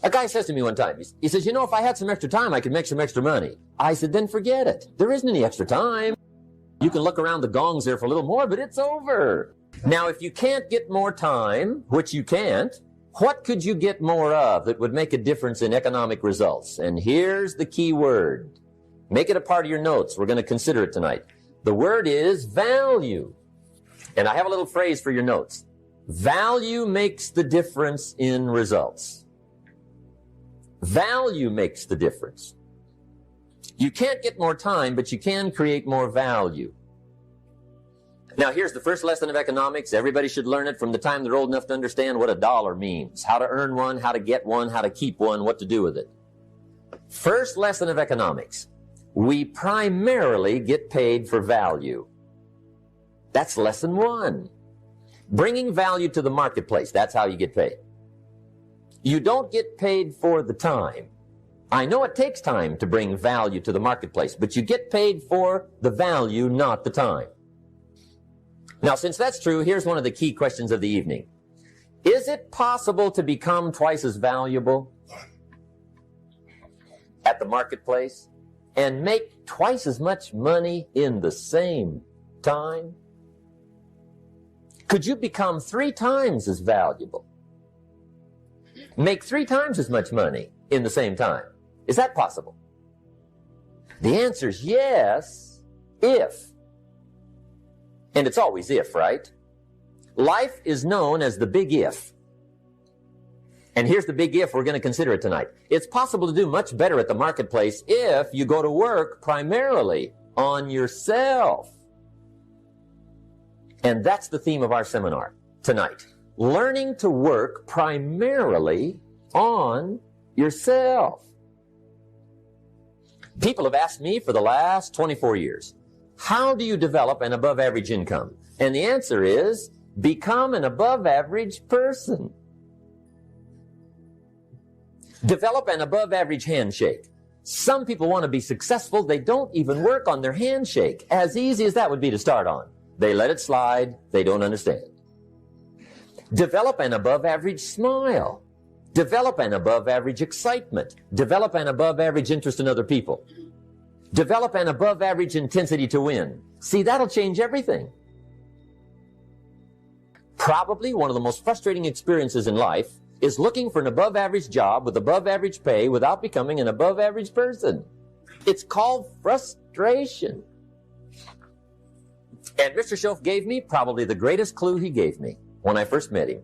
A guy says to me one time, he says, you know, if I had some extra time, I could make some extra money. I said, then forget it. There isn't any extra time. You can look around the gongs there for a little more, but it's over. Now, if you can't get more time, which you can't, what could you get more of that would make a difference in economic results? And here's the key word. Make it a part of your notes. We're going to consider it tonight. The word is value. And I have a little phrase for your notes. Value makes the difference in results. Value makes the difference. You can't get more time, but you can create more value. Now, here's the first lesson of economics. Everybody should learn it from the time they're old enough to understand what a dollar means, how to earn one, how to get one, how to keep one, what to do with it. First lesson of economics. We primarily get paid for value. That's lesson one. Bringing value to the marketplace. That's how you get paid. You don't get paid for the time. I know it takes time to bring value to the marketplace, but you get paid for the value, not the time. Now, since that's true, here's one of the key questions of the evening. Is it possible to become twice as valuable at the marketplace and make twice as much money in the same time? Could you become 3 times as valuable? Make 3 times as much money in the same time? Is that possible? The answer is yes, if. And it's always if, right? Life is known as the big if. And here's the big if we're going to consider it tonight. It's possible to do much better at the marketplace if you go to work primarily on yourself. And that's the theme of our seminar tonight. Learning to work primarily on yourself. People have asked me for the last 24 years, how do you develop an above-average income? And the answer is, become an above-average person. Develop an above-average handshake. Some people want to be successful. They don't even work on their handshake. As easy as that would be to start on. They let it slide. They don't understand. Develop an above-average smile. Develop an above-average excitement. Develop an above-average interest in other people. Develop an above-average intensity to win. See, that'll change everything. Probably one of the most frustrating experiences in life is looking for an above-average job with above-average pay without becoming an above-average person. It's called frustration. And Mr. Schoaf gave me probably the greatest clue he gave me when I first met him.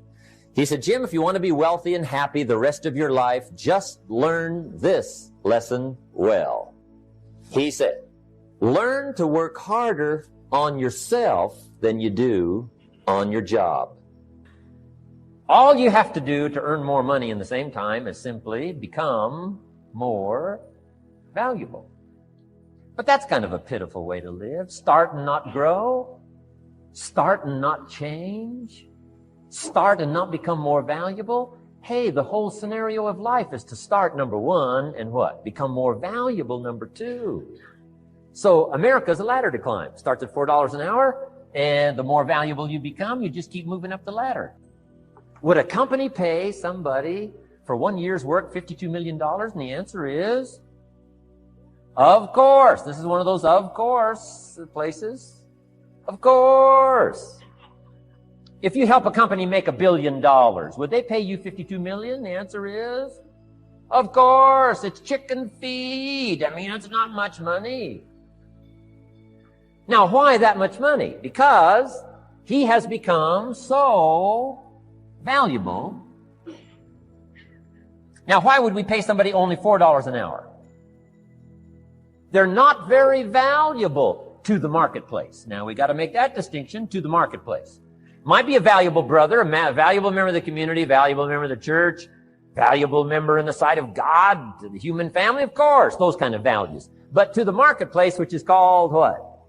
He said, Jim, if you want to be wealthy and happy the rest of your life, just learn this lesson well. He said, learn to work harder on yourself than you do on your job. All you have to do to earn more money in the same time is simply become more valuable. But that's kind of a pitiful way to live. Start and not grow. Start and not change. Start and not become more valuable. Hey, the whole scenario of life is to start, number one, and what? Become more valuable, number two. So America's a ladder to climb. Starts at $4 an hour, and the more valuable you become, you just keep moving up the ladder. Would a company pay somebody for 1 year's work $52 million? And the answer is, of course. This is one of those of course places. Of course. If you help a company make $1 billion, would they pay you $52 million? The answer is, of course. It's chicken feed. I mean, it's not much money. Now, why that much money? Because he has become so valuable. Now, why would we pay somebody only $4 an hour? They're not very valuable to the marketplace. Now, we got to make that distinction, to the marketplace. Might be a valuable brother, a valuable member of the community, valuable member of the church, valuable member in the sight of God, to the human family, of course, those kind of values. But to the marketplace, which is called what?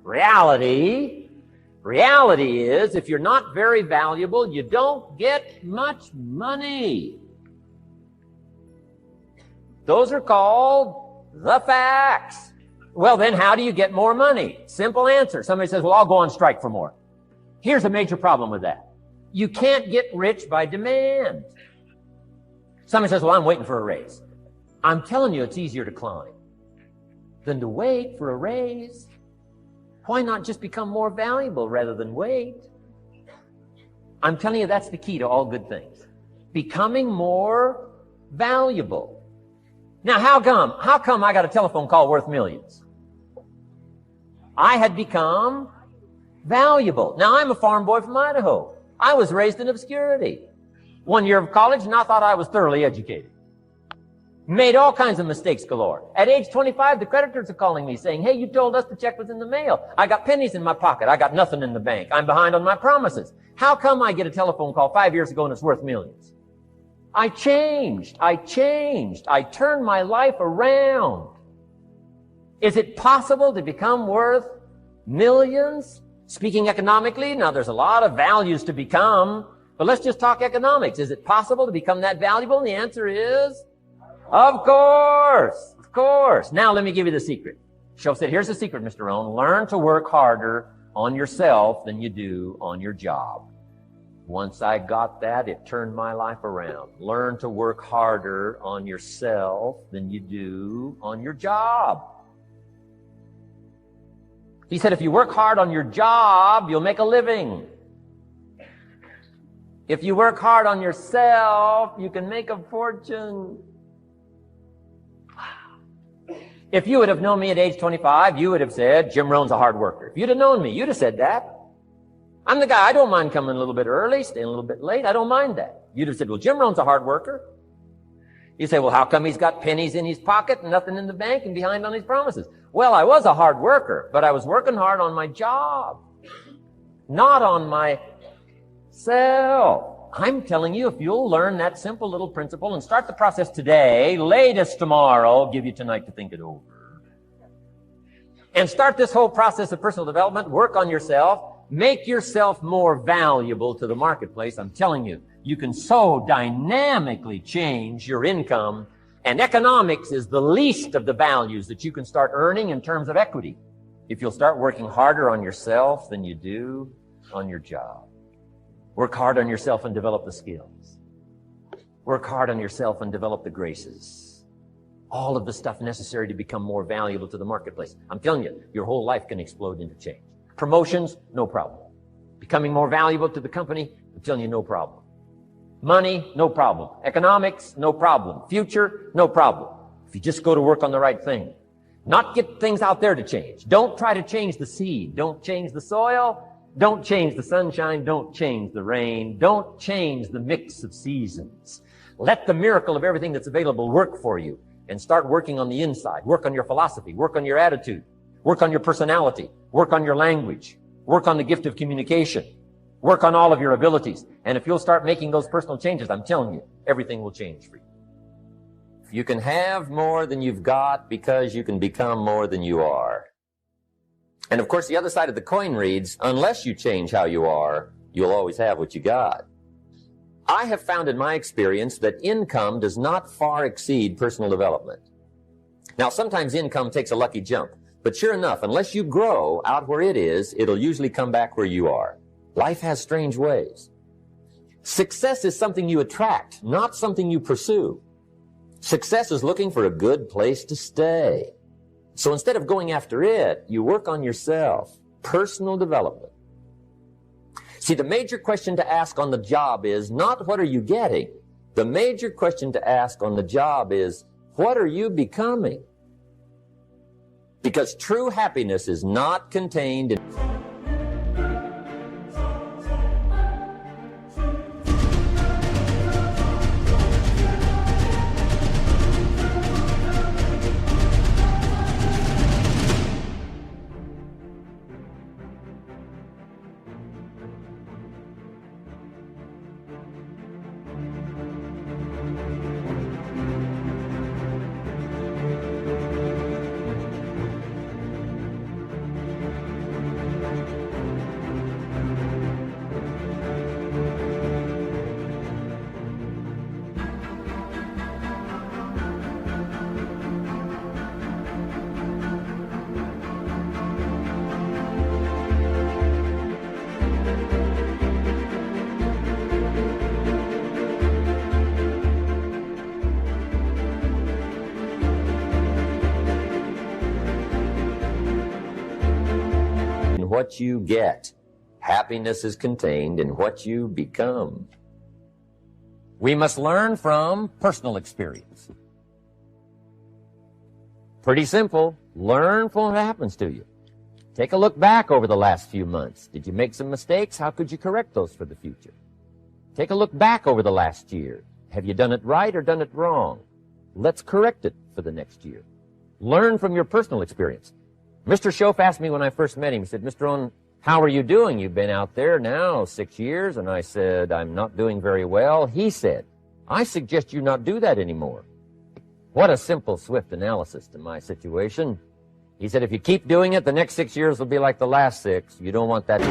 Reality. Reality is, if you're not very valuable, you don't get much money. Those are called the facts. Well, then how do you get more money? Simple answer. Somebody says, well, I'll go on strike for more. Here's a major problem with that. You can't get rich by demand. Somebody says, well, I'm waiting for a raise. I'm telling you, it's easier to climb than to wait for a raise. Why not just become more valuable rather than wait? I'm telling you, that's the key to all good things. Becoming more valuable. Now, how come I got a telephone call worth millions? I had become valuable. Now, I'm a farm boy from Idaho. I was raised in obscurity. 1 year of college, and I thought I was thoroughly educated. Made all kinds of mistakes galore. At age 25, the creditors are calling me saying, hey, you told us the check was in the mail. I got pennies in my pocket. I got nothing in the bank. I'm behind on my promises. How come I get a telephone call 5 years ago and it's worth millions? I changed. I turned my life around. Is it possible to become worth millions? Speaking economically, now there's a lot of values to become, but let's just talk economics. Is it possible to become that valuable? And the answer is, of course. Now let me give you the secret. She'll say, here's the secret, Mr. Rohn. Learn to work harder on yourself than you do on your job. Once I got that, it turned my life around. Learn to work harder on yourself than you do on your job. He said, if you work hard on your job, you'll make a living. If you work hard on yourself, you can make a fortune. If you would have known me at age 25, you would have said, Jim Rohn's a hard worker. If you'd have known me, you'd have said that. I'm the guy, I don't mind coming a little bit early, staying a little bit late. I don't mind that. You'd have said, well, Jim Rohn's a hard worker. You say, well, how come he's got pennies in his pocket and nothing in the bank and behind on his promises? Well, I was a hard worker, but I was working hard on my job, not on myself. I'm telling you, if you'll learn that simple little principle and start the process today, latest tomorrow, I'll give you tonight to think it over, and start this whole process of personal development, work on yourself, make yourself more valuable to the marketplace. I'm telling you, you can so dynamically change your income, and economics is the least of the values that you can start earning in terms of equity if you'll start working harder on yourself than you do on your job. Work hard on yourself and develop the skills. Work hard on yourself and develop the graces. All of the stuff necessary to become more valuable to the marketplace. I'm telling you, your whole life can explode into change. Promotions, no problem. Becoming more valuable to the company, I'm telling you, no problem. Money, no problem. Economics, no problem. Future, no problem. If you just go to work on the right thing. Not get things out there to change. Don't try to change the seed. Don't change the soil. Don't change the sunshine. Don't change the rain. Don't change the mix of seasons. Let the miracle of everything that's available work for you, and start working on the inside. Work on your philosophy. Work on your attitude. Work on your personality. Work on your language. Work on the gift of communication. Work on all of your abilities. And if you'll start making those personal changes, I'm telling you, everything will change for you. You can have more than you've got because you can become more than you are. And of course, the other side of the coin reads, unless you change how you are, you'll always have what you got. I have found in my experience that income does not far exceed personal development. Now, sometimes income takes a lucky jump, but sure enough, unless you grow out where it is, it'll usually come back where you are. Life has strange ways. Success is something you attract, not something you pursue. Success is looking for a good place to stay. So instead of going after it, you work on yourself. Personal development. See, the major question to ask on the job is not what are you getting? The major question to ask on the job is what are you becoming? Because true happiness is not contained in... what you get. Happiness is contained in what you become. We must learn from personal experience. Pretty simple. Learn from what happens to you. Take a look back over the last few months. Did you make some mistakes? How could you correct those for the future? Take a look back over the last year. Have you done it right or done it wrong? Let's correct it for the next year. Learn from your personal experience. Mr. Schoaf asked me when I first met him, he said, Mr. Rohn, how are you doing? You've been out there now 6 years. And I said, I'm not doing very well. He said, I suggest you not do that anymore. What a simple, swift analysis to my situation. He said, if you keep doing it, the next 6 years will be like the last 6. You don't want that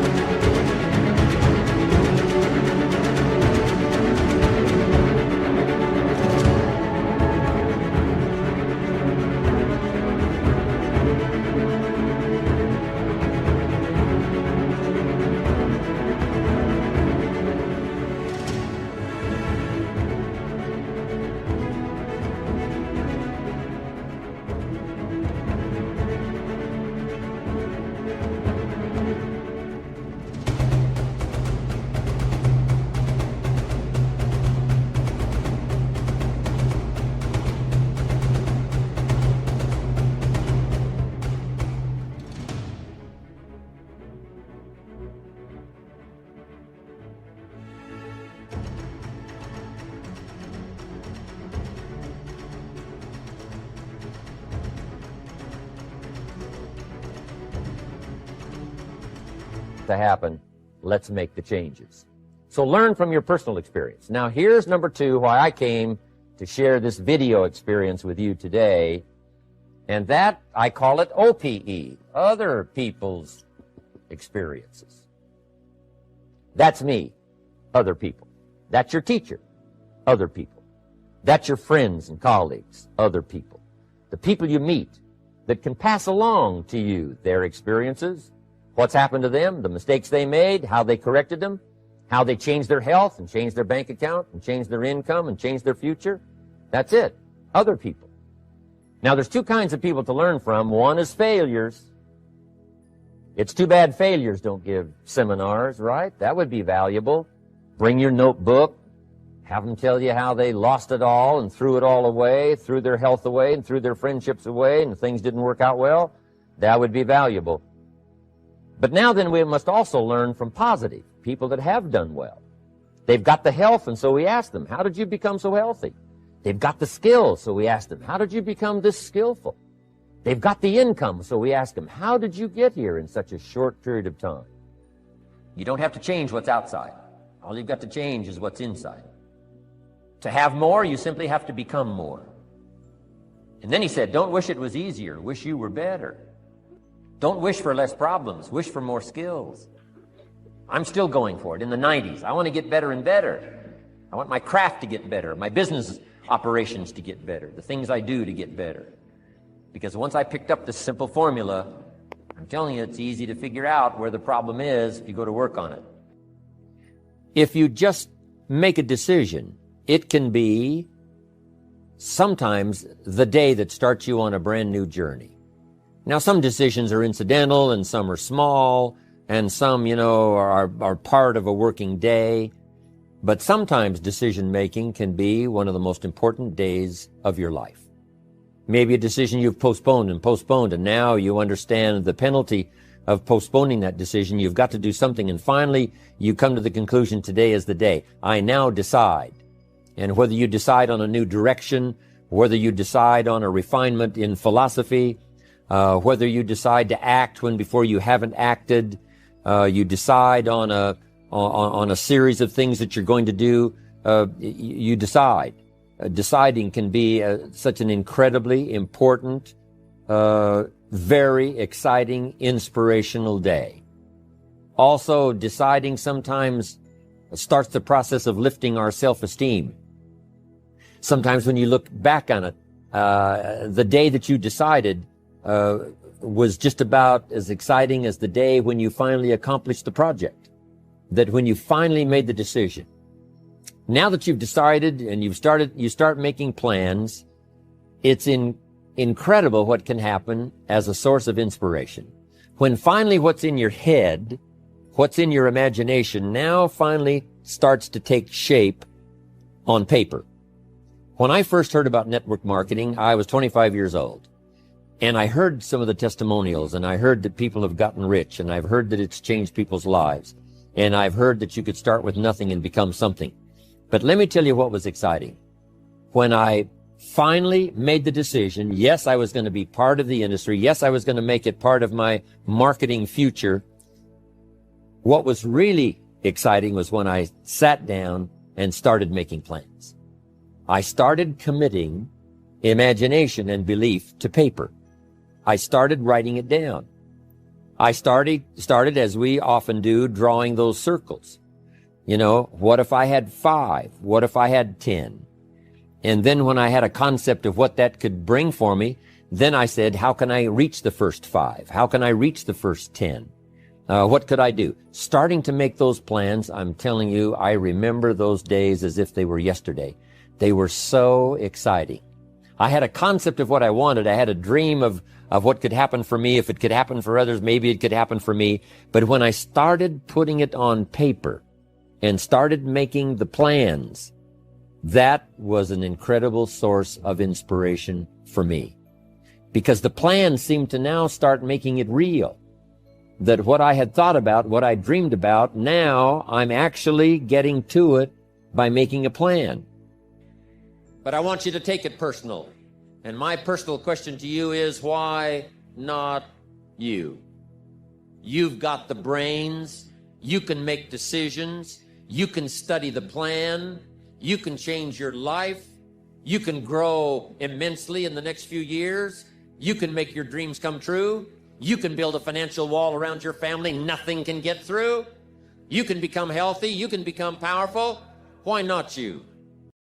to happen. Let's make the changes. So learn from your personal experience. Now here's number 2, why I came to share this video experience with you today. And that, I call it OPE, other people's experiences. That's me, other people. That's your teacher, other people. That's your friends and colleagues, other people. The people you meet that can pass along to you their experiences, what's happened to them, the mistakes they made, how they corrected them, how they changed their health and changed their bank account and changed their income and changed their future. That's it. Other people. Now, there's 2 kinds of people to learn from. One is failures. It's too bad failures don't give seminars, right? That would be valuable. Bring your notebook. Have them tell you how they lost it all and threw it all away, threw their health away and threw their friendships away and things didn't work out well. That would be valuable. But now then we must also learn from positive, people that have done well. They've got the health, and so we ask them, how did you become so healthy? They've got the skills, so we ask them, how did you become this skillful? They've got the income, so we ask them, how did you get here in such a short period of time? You don't have to change what's outside. All you've got to change is what's inside. To have more, you simply have to become more. And then he said, don't wish it was easier, wish you were better. Don't wish for less problems. Wish for more skills. I'm still going for it. In the 90s, I want to get better and better. I want my craft to get better, my business operations to get better, the things I do to get better. Because once I picked up this simple formula, I'm telling you, it's easy to figure out where the problem is if you go to work on it. If you just make a decision, it can be sometimes the day that starts you on a brand new journey. Now, some decisions are incidental and some are small and some, are part of a working day. But sometimes decision-making can be one of the most important days of your life. Maybe a decision you've postponed, and now you understand the penalty of postponing that decision. You've got to do something, and finally you come to the conclusion, today is the day. I now decide. And whether you decide on a new direction, whether you decide on a refinement in philosophy, whether you decide to act when before you haven't acted, you decide on a series of things that you're going to do, you decide. Deciding can be such an incredibly important, very exciting, inspirational day. Also, deciding sometimes starts the process of lifting our self-esteem. Sometimes when you look back on it, the day that you decided was just about as exciting as the day when you finally accomplished the project. That when you finally made the decision. Now that you've decided and you start making plans, it's incredible what can happen as a source of inspiration. when finally what's in your head, what's in your imagination, now finally starts to take shape on paper. When I first heard about network marketing, I was 25 years old. And I heard some of the testimonials, and I heard that people have gotten rich, and I've heard that it's changed people's lives. And I've heard that you could start with nothing and become something. But let me tell you what was exciting. When I finally made the decision, yes, I was going to be part of the industry. Yes, I was going to make it part of my marketing future. What was really exciting was when I sat down and started making plans. I started committing imagination and belief to paper. I started writing it down. I started, as we often do, drawing those circles. You know, what if I had 5? What if I had 10? And then when I had a concept of what that could bring for me, then I said, how can I reach the first 5? How can I reach the first 10? What could I do? Starting to make those plans, I'm telling you, I remember those days as if they were yesterday. They were so exciting. I had a concept of what I wanted. I had a dream of what could happen for me. If it could happen for others, maybe it could happen for me. But when I started putting it on paper and started making the plans, that was an incredible source of inspiration for me. Because the plans seemed to now start making it real. That what I had thought about, what I dreamed about, now I'm actually getting to it by making a plan. But I want you to take it personal. And my personal question to you is, why not you? You've got the brains. You can make decisions. You can study the plan. You can change your life. You can grow immensely in the next few years. You can make your dreams come true. You can build a financial wall around your family nothing can get through. You can become healthy. You can become powerful. Why not you?